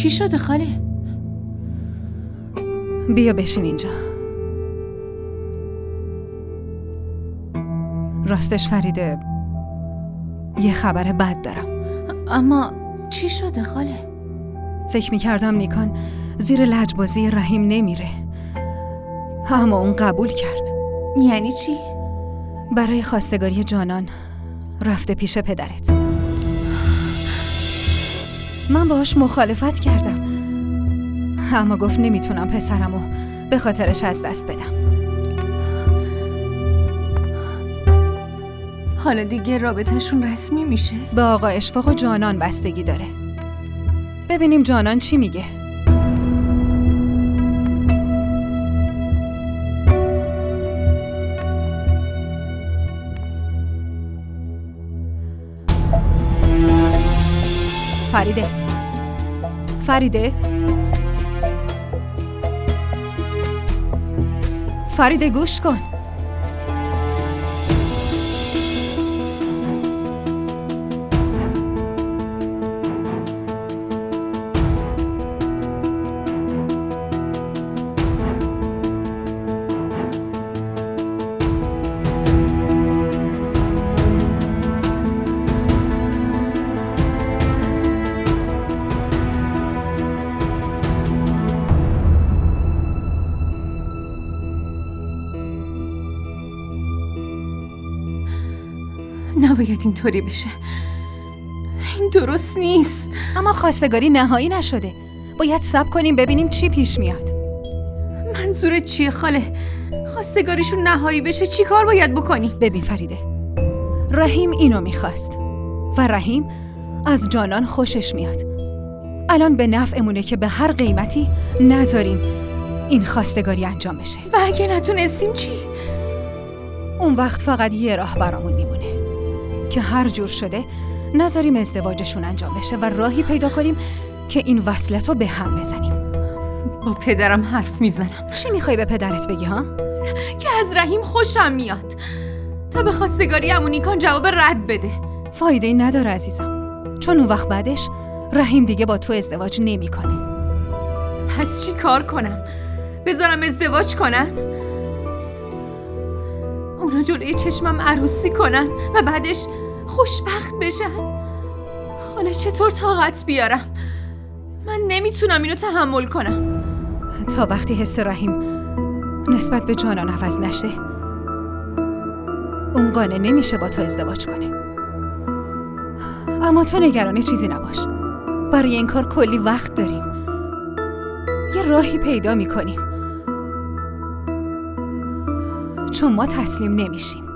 چی شده خاله؟ بیا بشین اینجا. راستش فریده، یه خبر بد دارم. اما چی شده خاله؟ فکر میکردم نیکان زیر لجبازی رحیم نمیره، اما اون قبول کرد. یعنی چی؟ برای خواستگاری جانان رفته پیش پدرت. من باهاش مخالفت کردم، اما گفت نمیتونم پسرمو به خاطرش از دست بدم. حالا دیگه رابطهشون رسمی میشه؟ به آقا اشفاق و جانان بستگی داره. ببینیم جانان چی میگه. فریده، فریده، فریده گوش کن. نباید اینطوری بشه، این درست نیست. اما خواستگاری نهایی نشده، باید صبر کنیم ببینیم چی پیش میاد. منظورت چیه خاله؟ خواستگاریشون نهایی بشه چی کار باید بکنی؟ ببین فریده، رحیم اینو میخواست و رحیم از جانان خوشش میاد. الان به نفعمونه که به هر قیمتی نذاریم این خواستگاری انجام بشه. و اگه نتونستیم چی؟ اون وقت فقط یه راه برامون میمونه که هر جور شده نذاریم ازدواجشون انجام بشه و راهی پیدا کنیم که این وصلت رو به هم بزنیم. با پدرم حرف میزنم. چی میخوای به پدرت بگی ها؟ که از رحیم خوشم میاد تا به خواستگاری عمو نیکان جواب رد بده. فایده نداره عزیزم، چون اون وقت بعدش رحیم دیگه با تو ازدواج نمیکنه. پس چی کار کنم؟ بذارم ازدواج کنن؟ اونا جلوی چشمم عروسی کنن و بعدش خوشبخت بشن؟ خاله چطور طاقت بیارم؟ من نمیتونم اینو تحمل کنم. تا وقتی حس رحیم نسبت به جانان عوض نشه اون قانع نمیشه با تو ازدواج کنه. اما تو نگران چیزی نباش، برای این کار کلی وقت داریم. یه راهی پیدا میکنیم، چون ما تسلیم نمیشیم.